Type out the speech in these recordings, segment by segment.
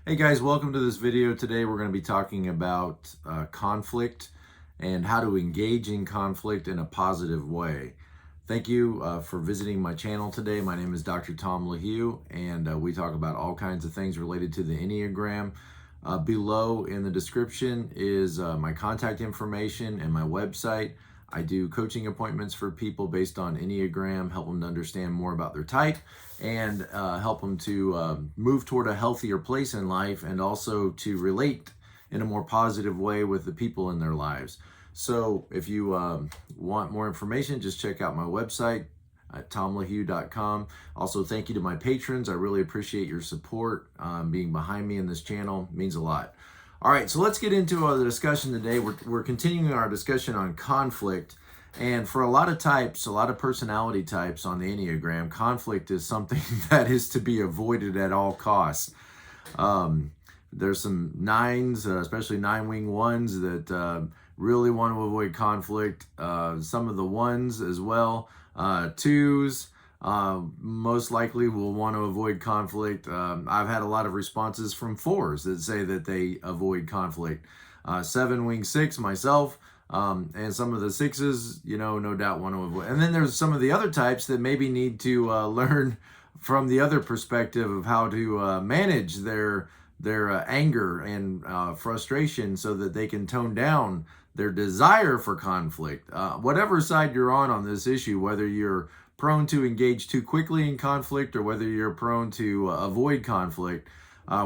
Hey guys, welcome to this video. Today we're going to be talking about conflict and how to engage in conflict in a positive way. Thank you for visiting my channel today. My name is Dr. Tom LaHue, and we talk about all kinds of things related to the Enneagram. Below in the description is my contact information and my website. I do coaching appointments for people based on Enneagram, help them to understand more about their type, and help them to move toward a healthier place in life, and also to relate in a more positive way with the people in their lives. So if you want more information, just check out my website at tomlahue.com. Also, thank you to my patrons. I really appreciate your support. Being behind me in this channel means a lot. All right, so let's get into the discussion today. We're continuing our discussion on conflict. And for a lot of types, a lot of personality types on the Enneagram, conflict is something that is to be avoided at all costs. There's some nines, especially 9-wing ones, that really want to avoid conflict. Some of the ones as well. Twos most likely will want to avoid conflict. I've had a lot of responses from 4s that say that they avoid conflict. 7-wing 6 myself. And some of the 6s, no doubt want to avoid. And then there's some of the other types that maybe need to learn from the other perspective of how to manage their anger and frustration so that they can tone down their desire for conflict. Whatever side you're on this issue, whether you're prone to engage too quickly in conflict or whether you're prone to avoid conflict,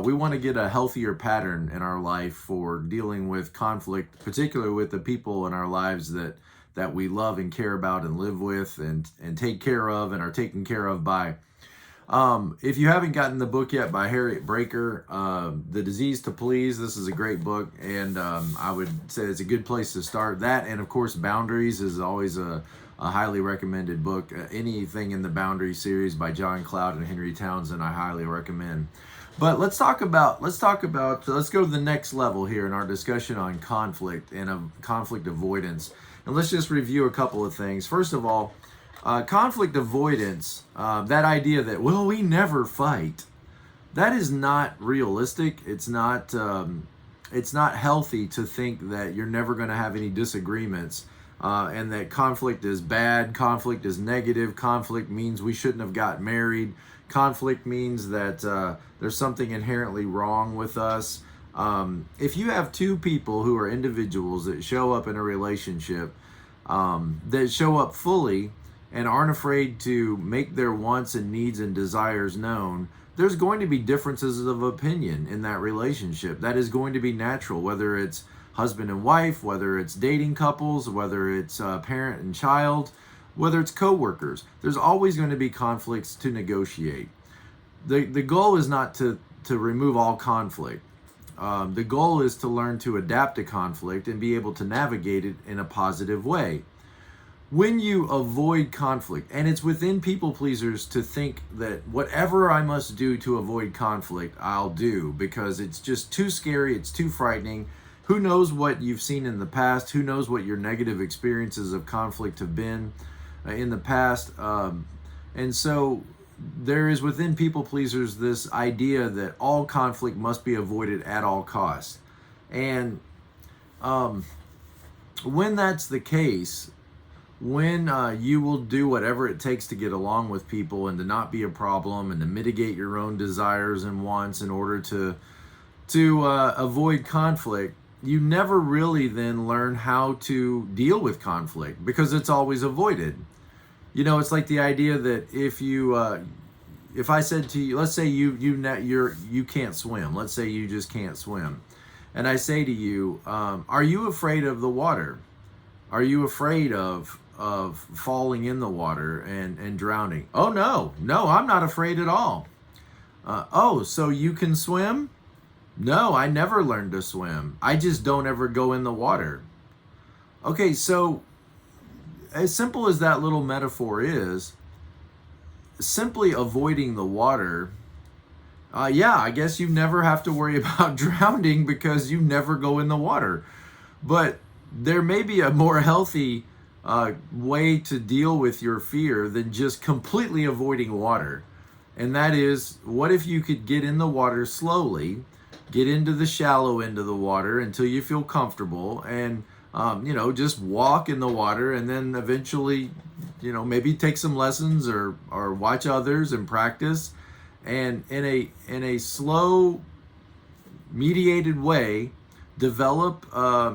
we want to get a healthier pattern in our life for dealing with conflict, particularly with the people in our lives that we love and care about and live with and take care of and are taken care of by. If you haven't gotten the book yet by Harriet Breaker, The Disease to Please, this is a great book, and I would say it's a good place to start. That, and of course, Boundaries is always a highly recommended book. Anything in the Boundary series by John Cloud and Henry Townsend, I highly recommend. But let's go to the next level here in our discussion on conflict and conflict avoidance. And let's just review a couple of things. First of all, conflict avoidance, that idea that, well, we never fight, that is not realistic. It's not healthy to think that you're never going to have any disagreements, and that conflict is bad, conflict is negative, conflict means we shouldn't have got married, conflict means that there's something inherently wrong with us. If you have two people who are individuals that show up in a relationship, that show up fully and aren't afraid to make their wants and needs and desires known, there's going to be differences of opinion in that relationship. That is going to be natural, whether it's husband and wife, whether it's dating couples, whether it's parent and child, whether it's co-workers. There's always going to be conflicts to negotiate. The goal is not to remove all conflict. The goal is to learn to adapt to conflict and be able to navigate it in a positive way. When you avoid conflict, and it's within people pleasers to think that whatever I must do to avoid conflict, I'll do, because it's just too scary, it's too frightening. Who knows what you've seen in the past? Who knows what your negative experiences of conflict have been in the past? And so there is within people pleasers this idea that all conflict must be avoided at all costs. And when that's the case, when you will do whatever it takes to get along with people and to not be a problem and to mitigate your own desires and wants in order to avoid conflict, you never really then learn how to deal with conflict because it's always avoided. It's like the idea that if I said to you, let's say you can't swim. Let's say you just can't swim, and I say to you, are you afraid of the water? Are you afraid of falling in the water and drowning? Oh, no, I'm not afraid at all. Oh, so you can swim? No, I never learned to swim. I just don't ever go in the water. Okay, so as simple as that little metaphor is, simply avoiding the water, I guess you never have to worry about drowning because you never go in the water. But there may be a more healthy way to deal with your fear than just completely avoiding water. And that is, what if you could get in the water slowly get into the shallow end of the water until you feel comfortable, and just walk in the water, and then eventually, maybe take some lessons or watch others and practice, and in a slow, mediated way, develop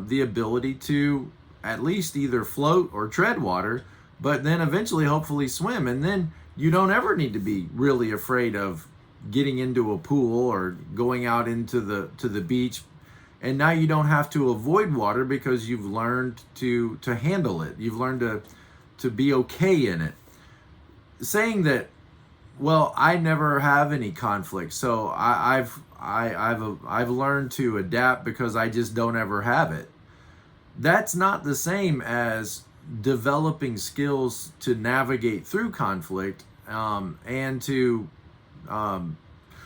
the ability to at least either float or tread water, but then eventually hopefully swim. And then you don't ever need to be really afraid of getting into a pool or going out into the beach. And now you don't have to avoid water because you've learned to handle it. You've learned to be okay in it. Saying that, well, I never have any conflict, so I've learned to adapt because I just don't ever have it. That's not the same as developing skills to navigate through conflict, and to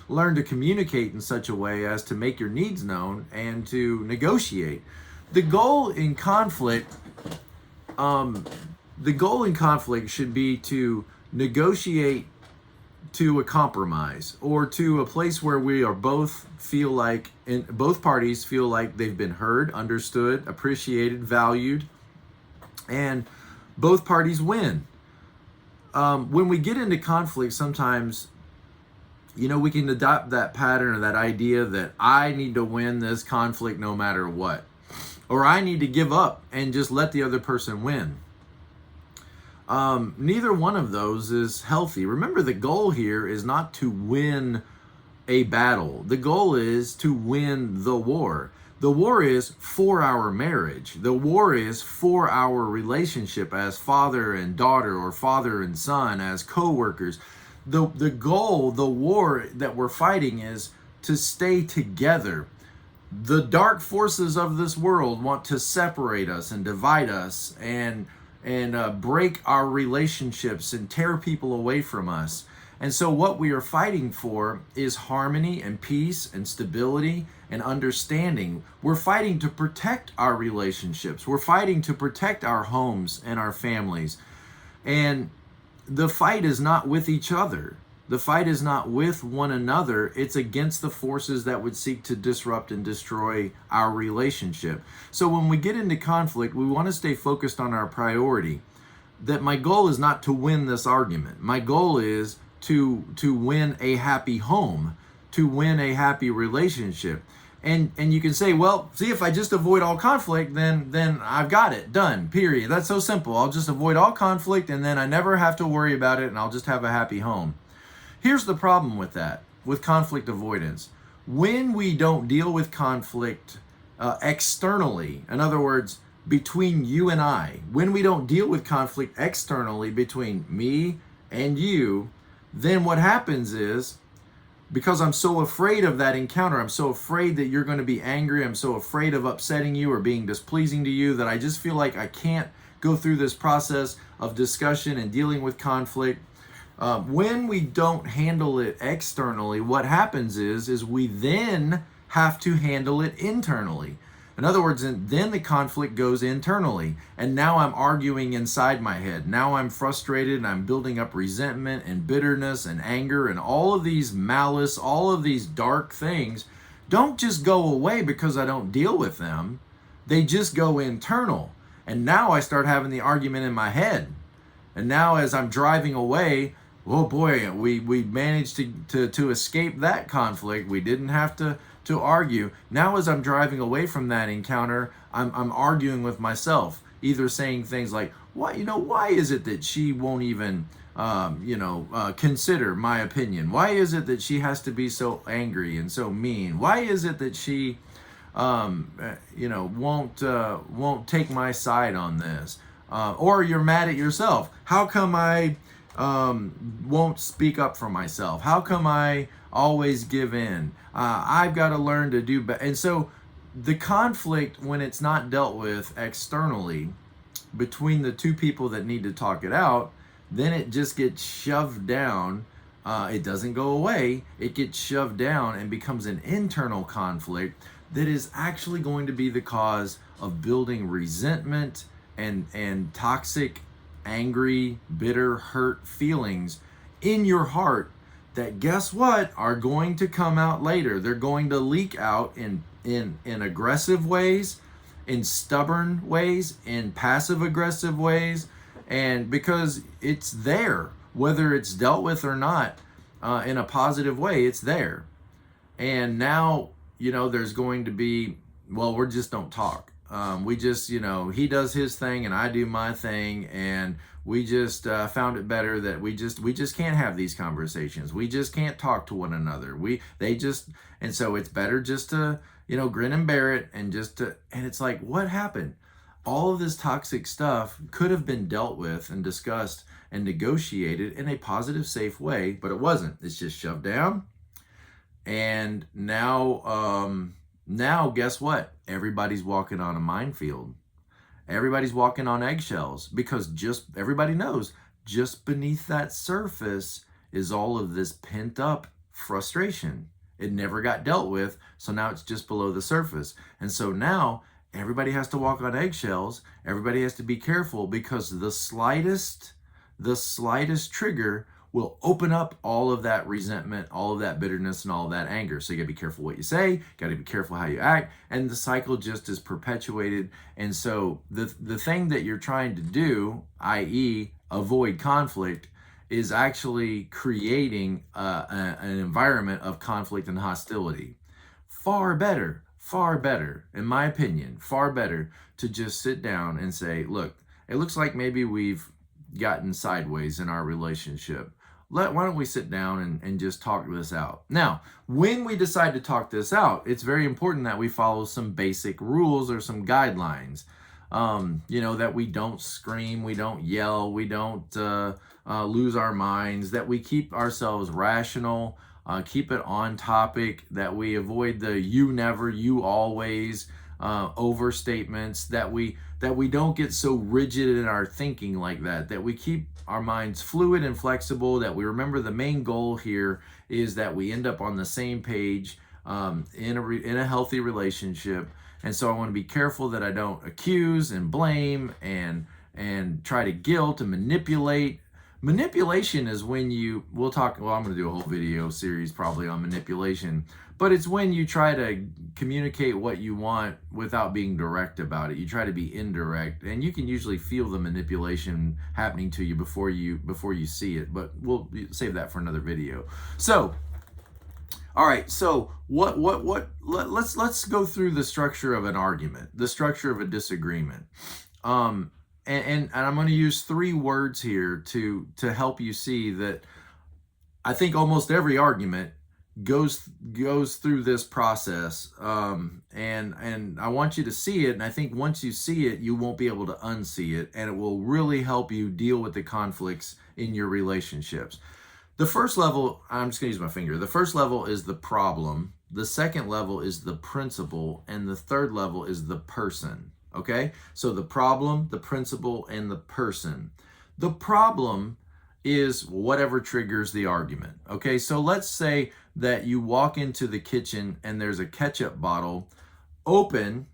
learn to communicate in such a way as to make your needs known and to negotiate. The goal in conflict should be to negotiate to a compromise, or to a place where we are both parties feel like they've been heard, understood, appreciated, valued, and both parties win. When we get into conflict, sometimes, we can adopt that pattern or that idea that I need to win this conflict no matter what, or I need to give up and just let the other person win. Neither one of those is healthy. Remember, the goal here is not to win a battle. The goal is to win the war. The war is for our marriage. The war is for our relationship as father and daughter, or father and son, as co-workers. The goal, the war that we're fighting, is to stay together. The dark forces of this world want to separate us and divide us and break our relationships and tear people away from us. And so what we are fighting for is harmony and peace and stability and understanding. We're fighting to protect our relationships. We're fighting to protect our homes and our families. And the fight is not with each other. The fight is not with one another. It's against the forces that would seek to disrupt and destroy our relationship. So when we get into conflict, we want to stay focused on our priority. That my goal is not to win this argument. My goal is to win a happy home, to win a happy relationship. And you can say, well, see, if I just avoid all conflict, then I've got it, done, period. That's so simple. I'll just avoid all conflict, and then I never have to worry about it, and I'll just have a happy home. Here's the problem with that, with conflict avoidance. When we don't deal with conflict externally, in other words, between you and I, when we don't deal with conflict externally between me and you, then what happens is, because I'm so afraid of that encounter, I'm so afraid that you're going to be angry, I'm so afraid of upsetting you or being displeasing to you, that I just feel like I can't go through this process of discussion and dealing with conflict. When we don't handle it externally, what happens is we then have to handle it internally. In other words, then the conflict goes internally, and now I'm arguing inside my head. Now I'm frustrated, and I'm building up resentment and bitterness and anger, and all of these malice, all of these dark things don't just go away because I don't deal with them. They just go internal. And now I start having the argument in my head. And now as I'm driving away, oh boy, we managed to escape that conflict. We didn't have to argue. Now as I'm driving away from that encounter, I'm arguing with myself, either saying things like, why is it that she won't even consider my opinion? Why is it that she has to be so angry and so mean? Why is it that she won't take my side on this? Or you're mad at yourself. How come I won't speak up for myself? How come I always give in? I've got to learn to do better. And so the conflict, when it's not dealt with externally between the two people that need to talk it out, then it just gets shoved down. It doesn't go away. It gets shoved down and becomes an internal conflict that is actually going to be the cause of building resentment and toxic, angry, bitter, hurt feelings in your heart that, guess what, are going to come out later. They're going to leak out in aggressive ways, in stubborn ways, in passive aggressive ways, and because it's there, whether it's dealt with or not, in a positive way, it's there. And now, there's going to be, well, we just don't talk. We just, he does his thing and I do my thing, and we just found it better that we just can't have these conversations. We just can't talk to one another. And so it's better just to, grin and bear it, and and it's like, what happened? All of this toxic stuff could have been dealt with and discussed and negotiated in a positive, safe way, but it wasn't. It's just shoved down. And now guess what? Everybody's walking on a minefield. Everybody's walking on eggshells, because everybody knows just beneath that surface is all of this pent up frustration. It never got dealt with, so now it's just below the surface. And so now everybody has to walk on eggshells. Everybody has to be careful, because the slightest trigger will open up all of that resentment, all of that bitterness, and all of that anger. So you gotta be careful what you say, gotta be careful how you act, and the cycle just is perpetuated. And so the thing that you're trying to do, i.e. avoid conflict, is actually creating an environment of conflict and hostility. Far better, in my opinion, far better to just sit down and say, look, it looks like maybe we've gotten sideways in our relationship. Why don't we sit down and just talk this out? Now, when we decide to talk this out, it's very important that we follow some basic rules or some guidelines. That we don't scream, we don't yell, we don't lose our minds, that we keep ourselves rational, keep it on topic, that we avoid the you never, you always overstatements, that we don't get so rigid in our thinking like that we keep our minds fluid and flexible, that we remember the main goal here is that we end up on the same page in a healthy relationship. And so I want to be careful that I don't accuse and blame and try to guilt and manipulate. Manipulation is when I'm going to do a whole video series probably on manipulation, but it's when you try to communicate what you want without being direct about it. You try to be indirect, and you can usually feel the manipulation happening to you before you see it, but we'll save that for another video. So, all right, so let's go through the structure of an argument, the structure of a disagreement. And I'm going to use 3 words here to help you see that I think almost every argument goes through this process. And I want you to see it. And I think once you see it, you won't be able to unsee it. And it will really help you deal with the conflicts in your relationships. The first level, I'm just going to use my finger. The first level is the problem. The second level is the principle. And the third level is the person. Okay, so the problem, the principle, and the person. The problem is whatever triggers the argument. Okay, so let's say that you walk into the kitchen and there's a ketchup bottle open,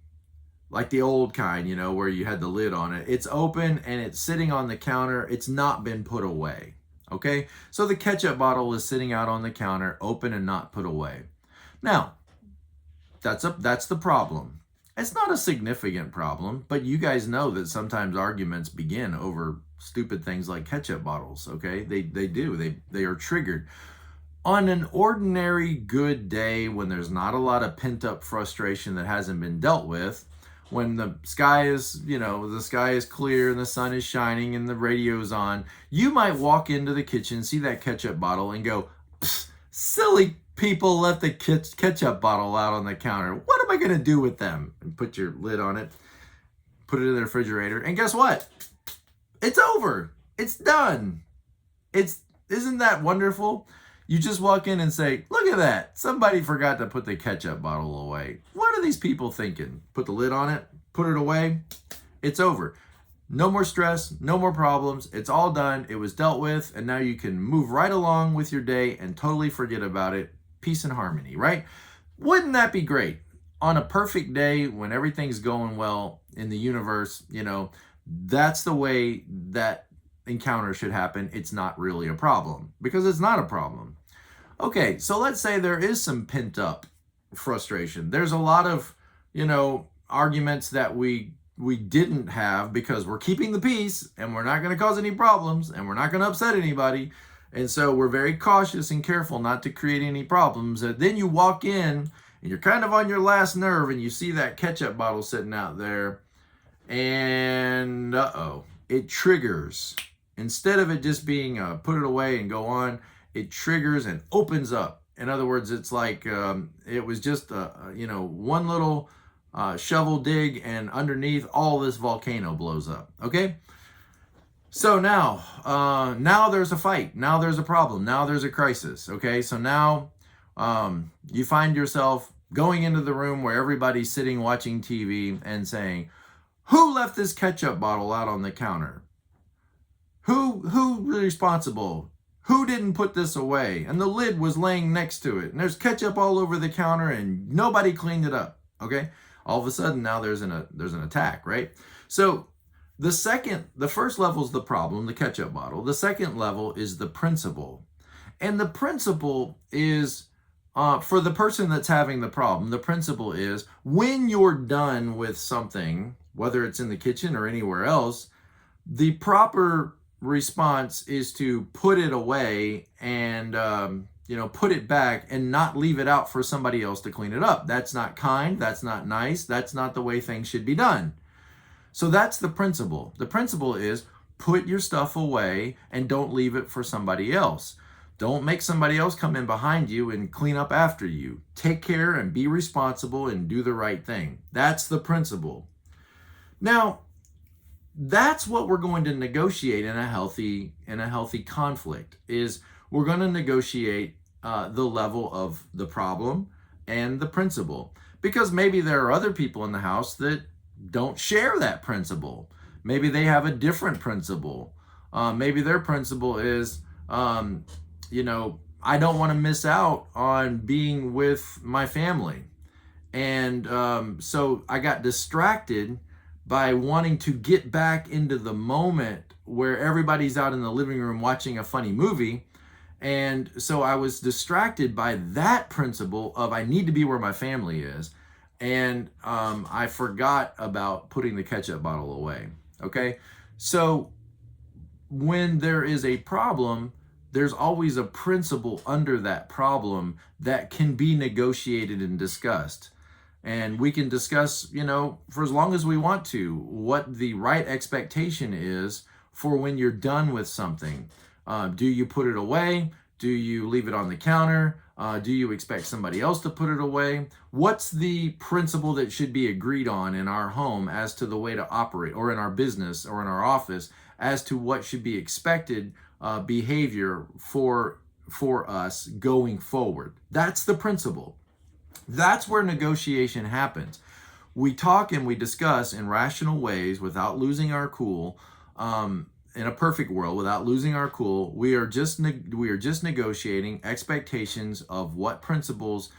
like the old kind, where you had the lid on it. It's open and it's sitting on the counter. It's not been put away. Okay, so the ketchup bottle is sitting out on the counter, open and not put away. Now, that's the problem. It's not a significant problem, but you guys know that sometimes arguments begin over stupid things like ketchup bottles, okay? They do. They are triggered. On an ordinary good day when there's not a lot of pent-up frustration that hasn't been dealt with, when the sky is clear and the sun is shining and the radio's on, you might walk into the kitchen, see that ketchup bottle and go, silly people left the ketchup bottle out on the counter. What am I going to do with them? And put your lid on it, put it in the refrigerator, and guess what? It's over. It's done. Isn't that wonderful? You just walk in and say, look at that. Somebody forgot to put the ketchup bottle away. What are these people thinking? Put the lid on it, put it away. It's over. No more stress, no more problems. It's all done. It was dealt with, and now you can move right along with your day and totally forget about it. Peace and harmony, right? Wouldn't that be great? On a perfect day when everything's going well in the universe, that's the way that encounter should happen. It's not really a problem, because it's not a problem. Okay, so let's say there is some pent up frustration. There's a lot of, arguments that we didn't have because we're keeping the peace and we're not going to cause any problems and we're not going to upset anybody. And so we're very cautious and careful not to create any problems. And then you walk in and you're kind of on your last nerve and you see that ketchup bottle sitting out there and it triggers. Instead of it just being put it away and go on, it triggers and opens up. In other words, it's like it was just one little shovel dig, and underneath all this volcano blows up. Okay, so now there's a fight. Now there's a problem. Now there's a crisis. Okay, so now you find yourself going into the room where everybody's sitting watching TV and saying, "Who left this ketchup bottle out on the counter? Who responsible? Who didn't put this away? And the lid was laying next to it. And there's ketchup all over the counter and nobody cleaned it up." Okay? All of a sudden now there's an attack, right? So the first level is the problem, the ketchup bottle. The second level is the principle. And the principle is for the person that's having the problem, the principle is when you're done with something, whether it's in the kitchen or anywhere else, the proper response is to put it away and put it back and not leave it out for somebody else to clean it up. That's not kind, that's not nice, that's not the way things should be done. So that's the principle. The principle is put your stuff away and don't leave it for somebody else. Don't make somebody else come in behind you and clean up after you. Take care and be responsible and do the right thing. That's the principle. Now, that's what we're going to negotiate in a healthy conflict. Is we're going to negotiate the level of the problem and the principle, because maybe there are other people in the house that don't share that principle. Maybe they have a different principle. Maybe their principle is, I don't want to miss out on being with my family, and so I got distracted by wanting to get back into the moment where everybody's out in the living room watching a funny movie. And so I was distracted by that principle of I need to be where my family is. And I forgot about putting the ketchup bottle away. Okay. So when there is a problem, there's always a principle under that problem that can be negotiated and discussed. And we can discuss, for as long as we want to, what the right expectation is for when you're done with something. Do you put it away? Do you leave it on the counter? Do you expect somebody else to put it away? What's the principle that should be agreed on in our home as to the way to operate, or in our business or in our office, as to what should be expected behavior for us going forward? That's the principle. That's where negotiation happens. We talk and we discuss in rational ways without losing our cool. In a perfect world, without losing our cool, we are just negotiating expectations of what principles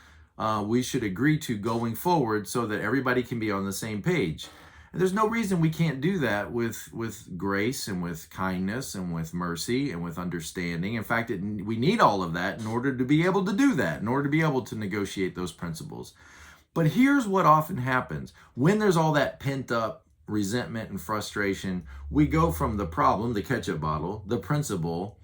we should agree to going forward, so that everybody can be on the same page. And there's no reason we can't do that with grace and with kindness and with mercy and with understanding. In fact, we need all of that in order to be able to do that, in order to be able to negotiate those principles. But here's what often happens. When there's all that pent up resentment and frustration, we go from the problem, the ketchup bottle, the principle,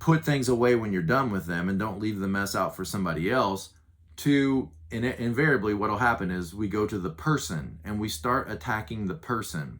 put things away when you're done with them and don't leave the mess out for somebody else, to invariably what'll happen is we go to the person and we start attacking the person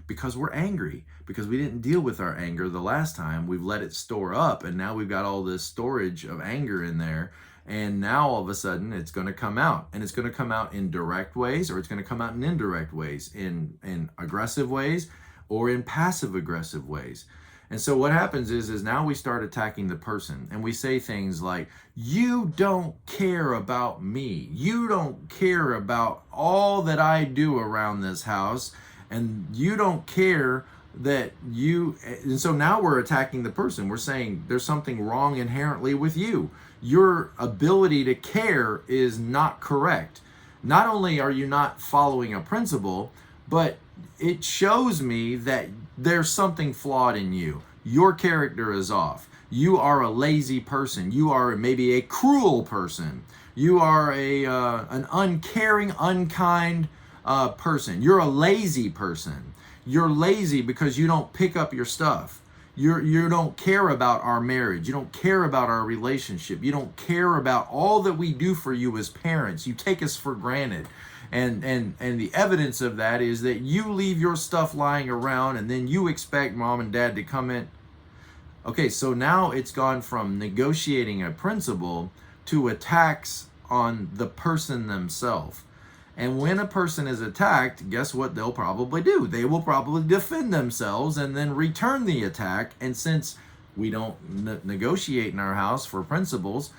because we're angry, because we didn't deal with our anger the last time. We've let it store up, and now we've got all this storage of anger in there, and now all of a sudden it's going to come out, and it's going to come out in direct ways, or it's going to come out in indirect ways, in aggressive ways or in passive aggressive ways. And so what happens is now we start attacking the person, and we say things like, "You don't care about me. You don't care about all that I do around this house, and you don't care that you..." And so now we're attacking the person. We're saying there's something wrong inherently with you. Your ability to care is not correct. Not only are you not following a principle, but it shows me that there's something flawed in you. Your character is off. You are a lazy person. You are maybe a cruel person. You are an uncaring, unkind person. You're a lazy person. You're lazy because you don't pick up your stuff. You don't care about our marriage. You don't care about our relationship. You don't care about all that we do for you as parents. You take us for granted. And the evidence of that is that you leave your stuff lying around and then you expect mom and dad to come in. Okay, so now it's gone from negotiating a principle to attacks on the person themselves. And when a person is attacked, guess what they'll probably do? They will probably defend themselves and then return the attack. And since we don't negotiate in our house for principles,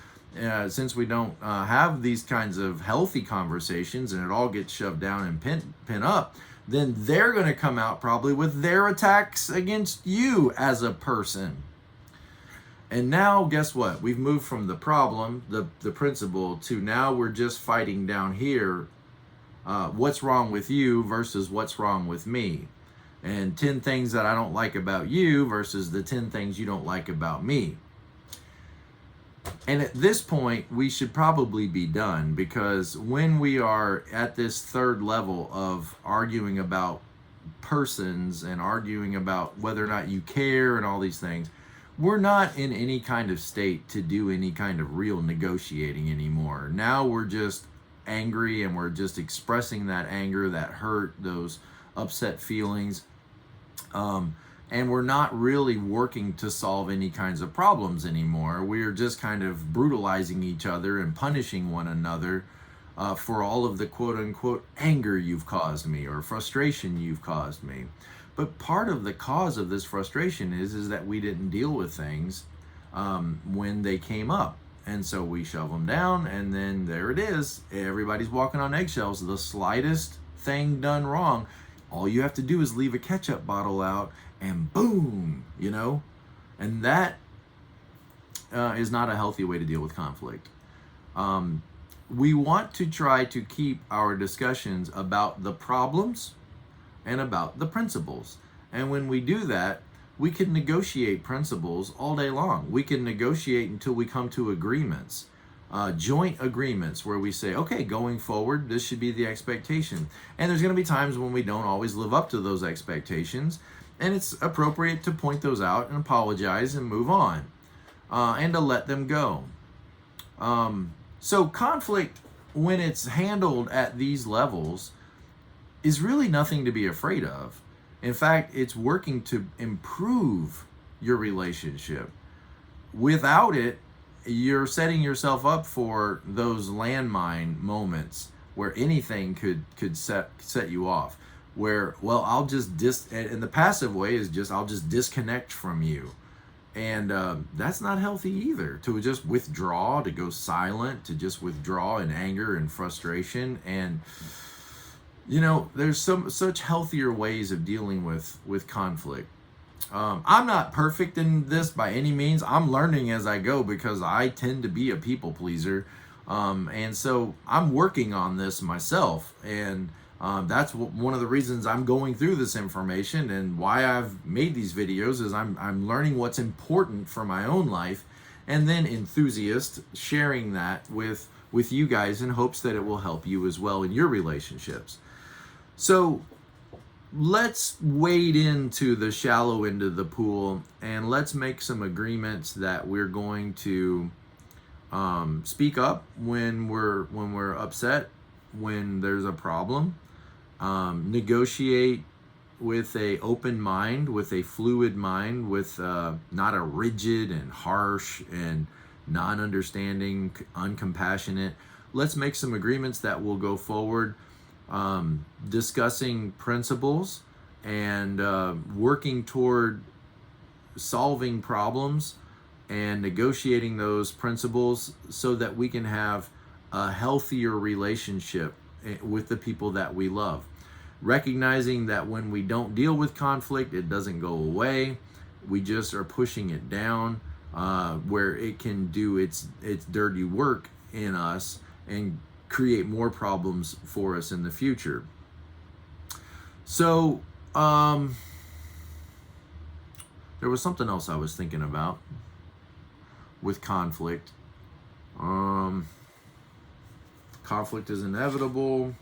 since we don't have these kinds of healthy conversations and it all gets shoved down and pin up, then they're going to come out probably with their attacks against you as a person. And now, guess what? We've moved from the problem, the principle, to now we're just fighting down here. What's wrong with you versus what's wrong with me. And 10 things that I don't like about you versus the 10 things you don't like about me. And at this point, we should probably be done, because when we are at this third level of arguing about persons and arguing about whether or not you care and all these things, we're not in any kind of state to do any kind of real negotiating anymore. Now we're just angry and we're just expressing that anger, that hurt, those upset feelings. And we're not really working to solve any kinds of problems anymore. We're just kind of brutalizing each other and punishing one another for all of the quote unquote anger you've caused me or frustration you've caused me. But part of the cause of this frustration is that we didn't deal with things when they came up. And so we shove them down, and then there it is. Everybody's walking on eggshells. The slightest thing done wrong, all you have to do is leave a ketchup bottle out, and boom, you know? And that is not a healthy way to deal with conflict. We want to try to keep our discussions about the problems and about the principles. And when we do that, we can negotiate principles all day long. We can negotiate until we come to agreements, joint agreements where we say, okay, going forward, this should be the expectation. And there's going to be times when we don't always live up to those expectations. And it's appropriate to point those out and apologize and move on, and to let them go. So conflict, when it's handled at these levels, is really nothing to be afraid of. In fact, it's working to improve your relationship. Without it, you're setting yourself up for those landmine moments where anything could set you off. Where, well, I'll just and the passive way is just I'll just disconnect from you. And that's not healthy either, to just withdraw, to go silent, to just withdraw in anger and frustration. And you know, there's such healthier ways of dealing with conflict. I'm not perfect in this by any means. I'm learning as I go because I tend to be a people pleaser. And so I'm working on this myself. And that's one of the reasons I'm going through this information, and why I've made these videos is I'm learning what's important for my own life, and then sharing that with you guys in hopes that it will help you as well in your relationships. So let's wade into the shallow end of the pool, and let's make some agreements that we're going to speak up when we're upset, when there's a problem, negotiate with a open mind, with a fluid mind, with not a rigid and harsh and non-understanding, uncompassionate. Let's make some agreements that will go forward, discussing principles and working toward solving problems and negotiating those principles so that we can have a healthier relationship with the people that we love. Recognizing that when we don't deal with conflict, it doesn't go away. We just are pushing it down where it can do its dirty work in us and create more problems for us in the future. So there was something else I was thinking about. with conflict. Conflict is inevitable.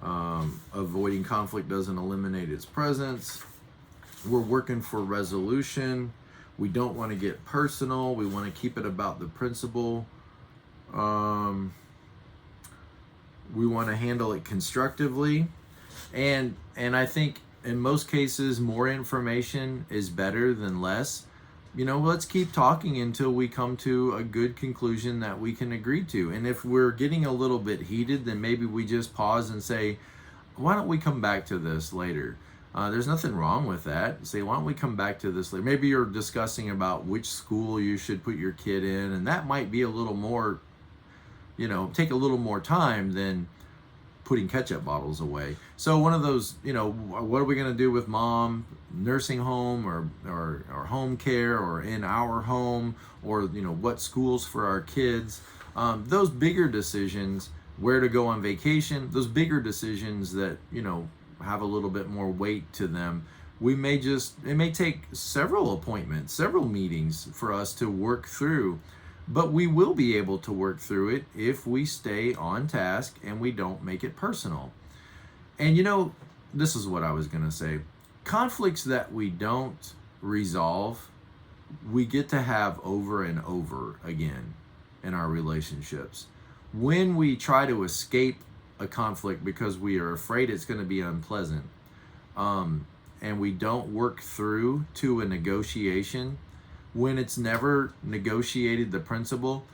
Avoiding conflict doesn't eliminate its presence. We're working for resolution. We don't want to get personal. We want to keep it about the principle. We want to handle it constructively. And I think in most cases, more information is better than less. Let's keep talking until we come to a good conclusion that we can agree to. And if we're getting a little bit heated, then maybe we just pause and say, why don't we come back to this later? There's nothing wrong with that. Say, why don't we come back to this later? Maybe you're discussing about which school you should put your kid in, and that might be a little more, take a little more time than putting ketchup bottles away. So one of those, what are we going to do with mom, nursing home or home care, or in our home, or what schools for our kids, those bigger decisions, where to go on vacation, those bigger decisions that have a little bit more weight to them, it may take several appointments, several meetings for us to work through. But we will be able to work through it if we stay on task and we don't make it personal. And this is what I was going to say. Conflicts that we don't resolve, we get to have over and over again in our relationships. When we try to escape a conflict because we are afraid it's going to be unpleasant, and we don't work through to a negotiation, when it's never negotiated the principle,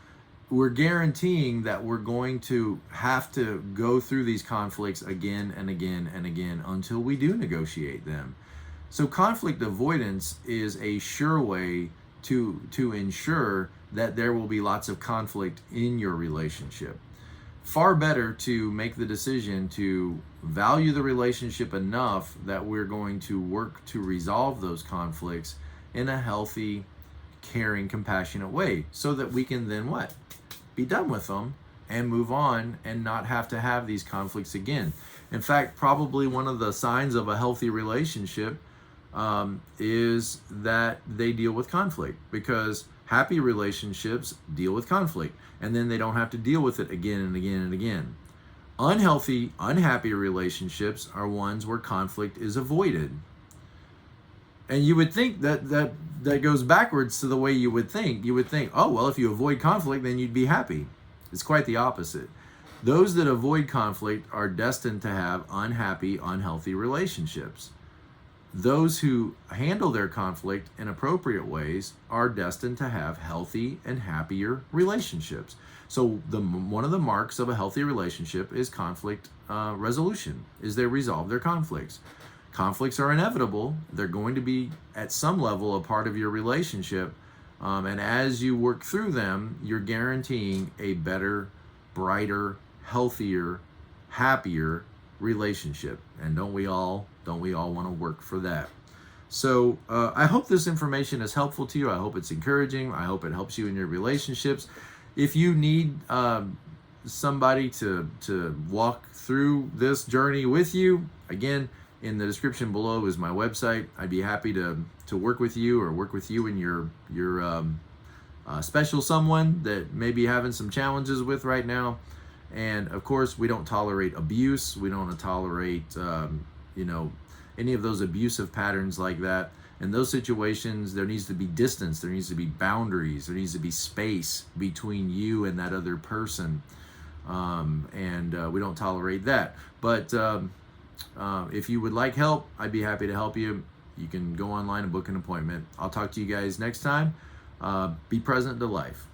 we're guaranteeing that we're going to have to go through these conflicts again and again and again until we do negotiate them. So conflict avoidance is a sure way to ensure that there will be lots of conflict in your relationship. Far better to make the decision to value the relationship enough that we're going to work to resolve those conflicts in a healthy, caring, compassionate way, so that we can then be done with them and move on and not have to have these conflicts again. In fact, probably one of the signs of a healthy relationship is that they deal with conflict, because happy relationships deal with conflict and then they don't have to deal with it again and again and again. Unhealthy, unhappy relationships are ones where conflict is avoided. And you would think that goes backwards to the way you would think. You would think, oh, well, if you avoid conflict, then you'd be happy. It's quite the opposite. Those that avoid conflict are destined to have unhappy, unhealthy relationships. Those who handle their conflict in appropriate ways are destined to have healthy and happier relationships. So one of the marks of a healthy relationship is conflict resolution, is they resolve their conflicts. Conflicts are inevitable. They're going to be at some level a part of your relationship. And as you work through them, you're guaranteeing a better, brighter, healthier, happier relationship. And don't we all want to work for that? So I hope this information is helpful to you. I hope it's encouraging. I hope it helps you in your relationships. If you need somebody to walk through this journey with you, again, in the description below is my website. I'd be happy to work with you, or work with you and your special someone that may be having some challenges with right now. And of course, we don't tolerate abuse. We don't tolerate any of those abusive patterns like that. In those situations, there needs to be distance. There needs to be boundaries. There needs to be space between you and that other person. And we don't tolerate that. But if you would like help, I'd be happy to help you. You can go online and book an appointment. I'll talk to you guys next time. Be present to life.